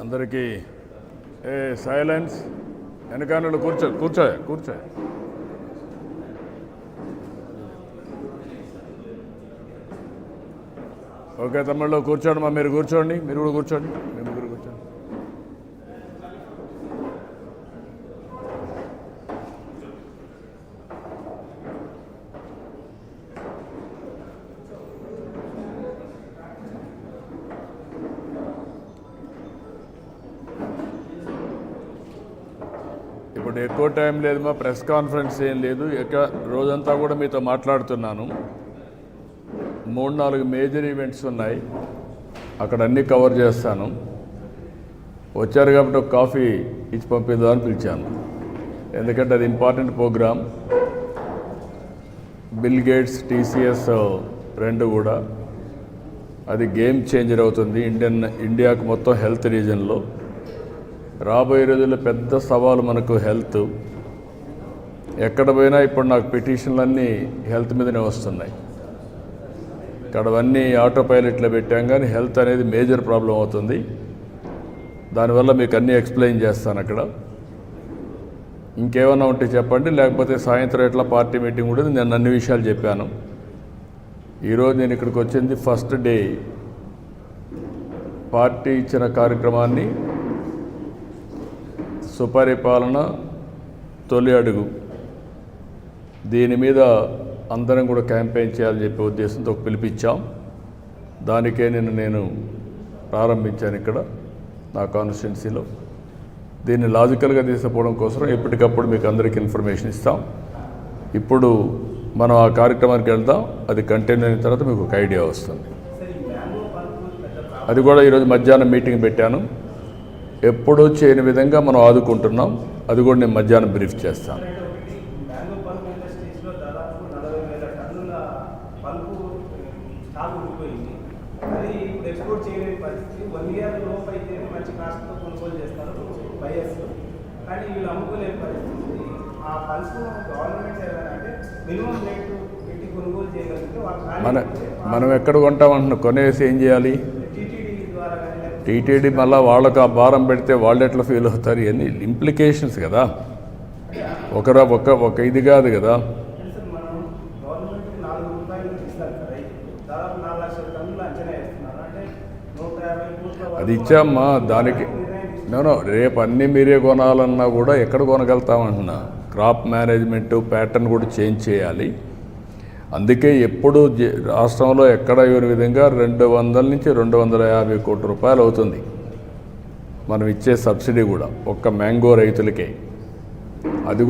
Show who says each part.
Speaker 1: అందరికీ సైలెన్స్. వెనకాల కూర్చో. ఓకే తమ్ముళ్ళు కూర్చోండి. మీరు కూర్చోండి. మీరు కూడా కూర్చోండి. మీ ముగ్గురు కూర్చోండి. ఇప్పుడు ఎక్కువ టైం లేదు, మా ప్రెస్ కాన్ఫరెన్స్ ఏం లేదు, రోజంతా కూడా మీతో మాట్లాడుతున్నాను. 3-4 మేజర్ ఈవెంట్స్ ఉన్నాయి, అక్కడ అన్నీ కవర్ చేస్తాను. వచ్చారు కాబట్టి ఒక కాఫీ ఇచ్చి పంపిద్దామని పిలిచాను, ఎందుకంటే అది important program. Bill Gates, TCS రెండు కూడా అది గేమ్ చేంజర్ అవుతుంది ఇండియాకు మొత్తం హెల్త్ రీజన్లో. రాబోయే రోజుల్లో పెద్ద సవాలు మనకు హెల్త్. ఎక్కడ పోయినా ఇప్పుడు నాకు పిటిషన్లన్నీ హెల్త్ మీదనే వస్తున్నాయి. ఇక్కడ అవన్నీ ఆటో పైలట్లో పెట్టాం, కానీ హెల్త్ అనేది మేజర్ ప్రాబ్లం అవుతుంది. దానివల్ల మీకు అన్నీ ఎక్స్ప్లెయిన్ చేస్తాను అక్కడ. ఇంకేమన్నా ఉంటే చెప్పండి, లేకపోతే సాయంత్రం ఎట్లా పార్టీ మీటింగ్ ఉంటుంది. నేను అన్ని విషయాలు చెప్పాను. ఈరోజు నేను ఇక్కడికి వచ్చింది ఫస్ట్ డే. పార్టీ ఇచ్చిన కార్యక్రమాన్ని సుపరిపాలన తొలి అడుగు, దీని మీద అందరం కూడా క్యాంపెయిన్ చేయాలని చెప్పే ఉద్దేశంతో పిలిపించాం. దానికే నేను ప్రారంభించాను ఇక్కడ నా కాన్స్టిట్యున్సీలో. దీన్ని లాజికల్గా తీసుకుపోవడం కోసం ఎప్పటికప్పుడు మీకు అందరికీ ఇన్ఫర్మేషన్ ఇస్తాం. ఇప్పుడు మనం ఆ కార్యక్రమానికి వెళ్దాం. అది కంటిన్యూ అయిన తర్వాత మీకు ఒక ఐడియా వస్తుంది. అది కూడా ఈరోజు మధ్యాహ్నం మీటింగ్ పెట్టాను. ఎప్పుడూ చేయని విధంగా మనం ఆదుకుంటున్నాం. అది కూడా నేను మధ్యాహ్నం బ్రీఫ్ చేస్తాను. మనం ఎక్కడ కొంటామంటున్నాం, కొనేసి ఏం చేయాలి? టీటీడీ మళ్ళీ వాళ్ళకు ఆ భారం పెడితే వాళ్ళు ఎట్లా ఫీల్ అవుతారు? ఇవన్నీ ఇంప్లికేషన్స్ కదా, ఒక ఇది కాదు కదా. అది ఇచ్చామ్మా, దానికి నేను రేపు అన్నీ మీరే కొనాలన్నా కూడా ఎక్కడ కొనగలుగుతామంటున్నా. క్రాప్ మేనేజ్మెంటు ప్యాటర్న్ కూడా చేంజ్ చేయాలి. అందుకే ఎప్పుడు రాష్ట్రంలో ఎక్కడ ఇవ్వని విధంగా 200 నుంచి 250 కోట్ల రూపాయలు అవుతుంది మనం ఇచ్చే సబ్సిడీ కూడా ఒక్క మ్యాంగో రైతులకే. అది